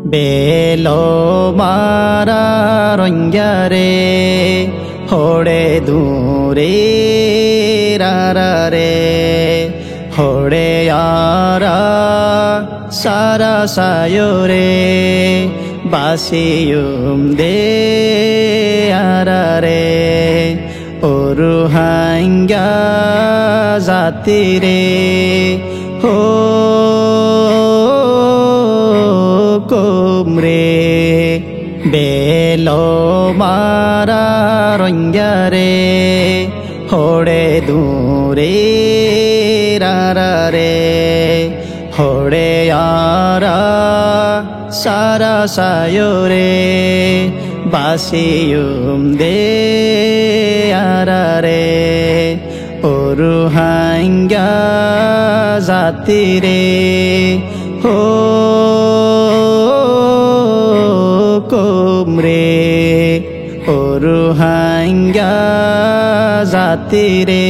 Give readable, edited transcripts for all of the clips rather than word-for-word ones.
Below মারা রঞ্জারে হোড়ে দূরে রারে হোড়ে আরা সারা সায়োরে বাসিয়ুম দে আরারে ওরুহাঙ্গা জাতিরে হো কুমরে বেলো মারা রঞ্জারে হোড়ে দূরে রারে হোড়ে আরা সারা সায়োরে বাসিয়ুম দে আরারে ওরুহাঙ্গা জাতিরে হো কুমরে ওরুহাঙ্গা জাতিরে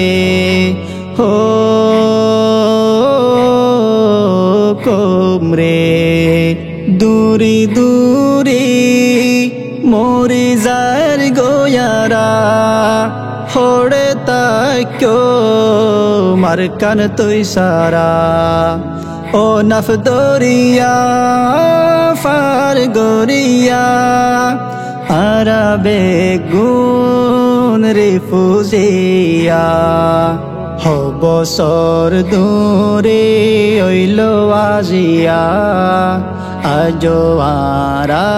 হো কুমরে দূরি দূরি মোরি যার গোয়ারা হোড়ে তাক্যো মারকান তুই সারা ও নফ দরিয়া ফার গরিয়া আরাবে গুন রিফুজিয়া হবসর দূরে ওইল আজিয়া আজো আরা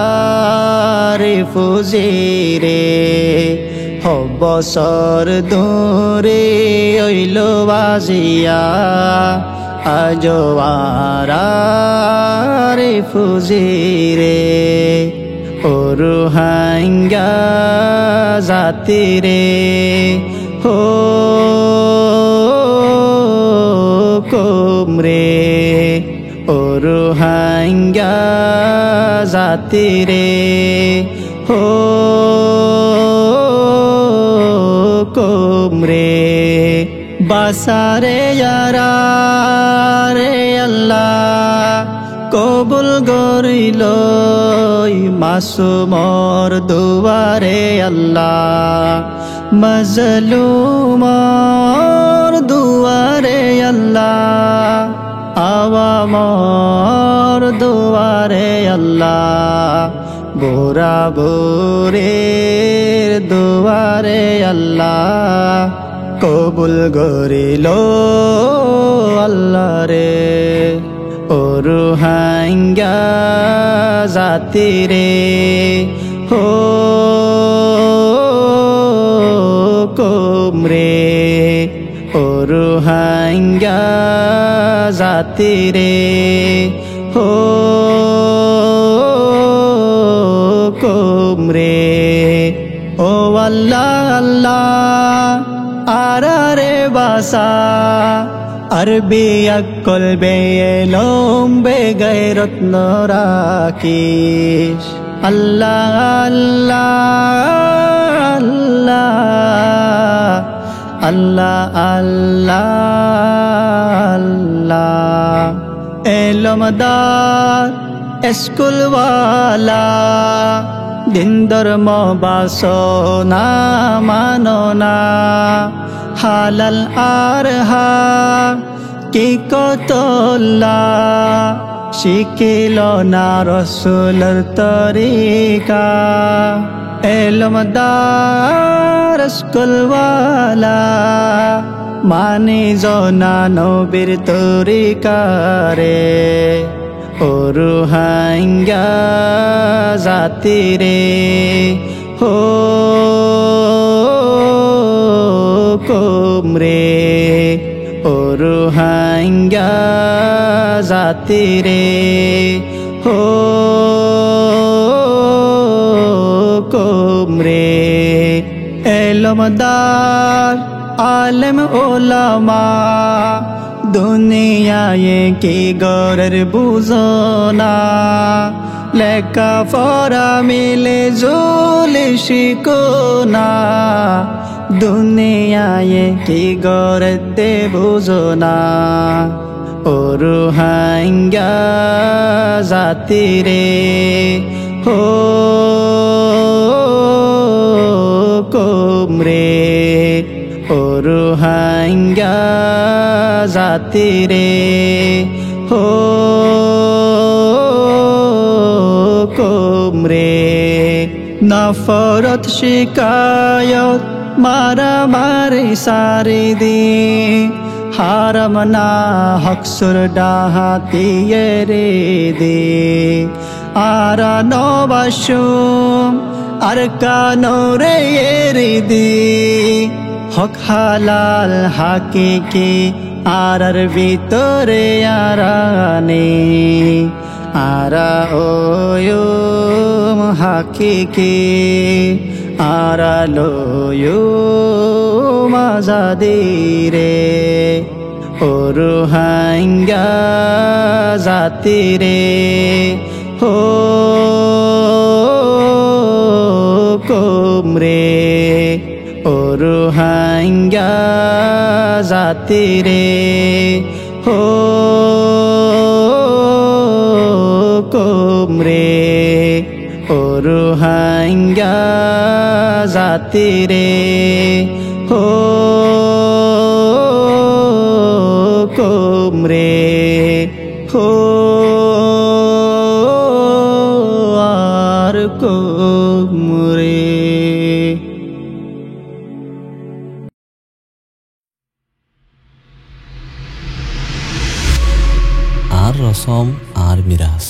রিফুজিরে হবসর দূরে ওইল আজিয়া আজো আরা রিফুজিরে ওরুহাঙ্গা জাতিরে হো কুমরে ওরুহাঙ্গা জাতিরে হো কুমরে বাসারে ইয়ারা রে আল্লাহ কবুল গরিল মাসুমর দুয়ারে আল্লাহ মজলুমর দুয়ারে আল্লাহ আওয়ামর দুয়ারে আল্লাহ বুরা বুরের দুয়ারে আল্লাহ কবুল গরিল আল্লাহ রে ওরুহাঙ্গা জাতিরে হো কুমরে ওরুহাঙ্গা জাতিরে হো কুমরে ও আল্লাহ আল্লাহ আরারে বাসা আরবি আকল বেলম বেগৈরত নরাকিশ আল্লাহ আল্লাহ আল্লাহ আল্লাহ আল্লাহ এলমদার স্কুলওয়ালা দিন ধর্ম বাসনা মাননা হালাল আর হারাম কি কতলা শিখিল না রসুলের তরিকা এলমদার স্কুলওয়ালা মানি জনা নবীর তরিকা রে ওরুহাঙ্গা জাতিরে হো কুমরে ওরুহাঙ্গা জাতিরে হো কুমরে এলমদার আলেম ওলামা দুনিয়ায় কি গরের বুঝনা লেখা পড়া মিলে জুলি শিকোনা দুনিয়ায় কি গরতে বুঝনা ও রোহিঙ্গা জাতি রে ও কোমরে ও রোহিঙ্গা জাতি রে ও কোমরে নফরত শিকায়ত মারামারি সারি দি হারাম না হকসুর ডাহাতিয়ে রে দে আরা নবাসুম আর কানোরে রে দে হক হালাল হাকিকি আরার ভিতরে আরানে আরা ওয়ুম হাকিকি আরা লোয়ুম আজাদি রে ও রোহিঙ্গা জাতি রে ও কোমরে ও রোহিঙ্গা জাতি রে ও কোমরে ও রোহিঙ্গা জাতি রে ও কোমরে ও আর কোমরে। আর রসম আর মিরাস।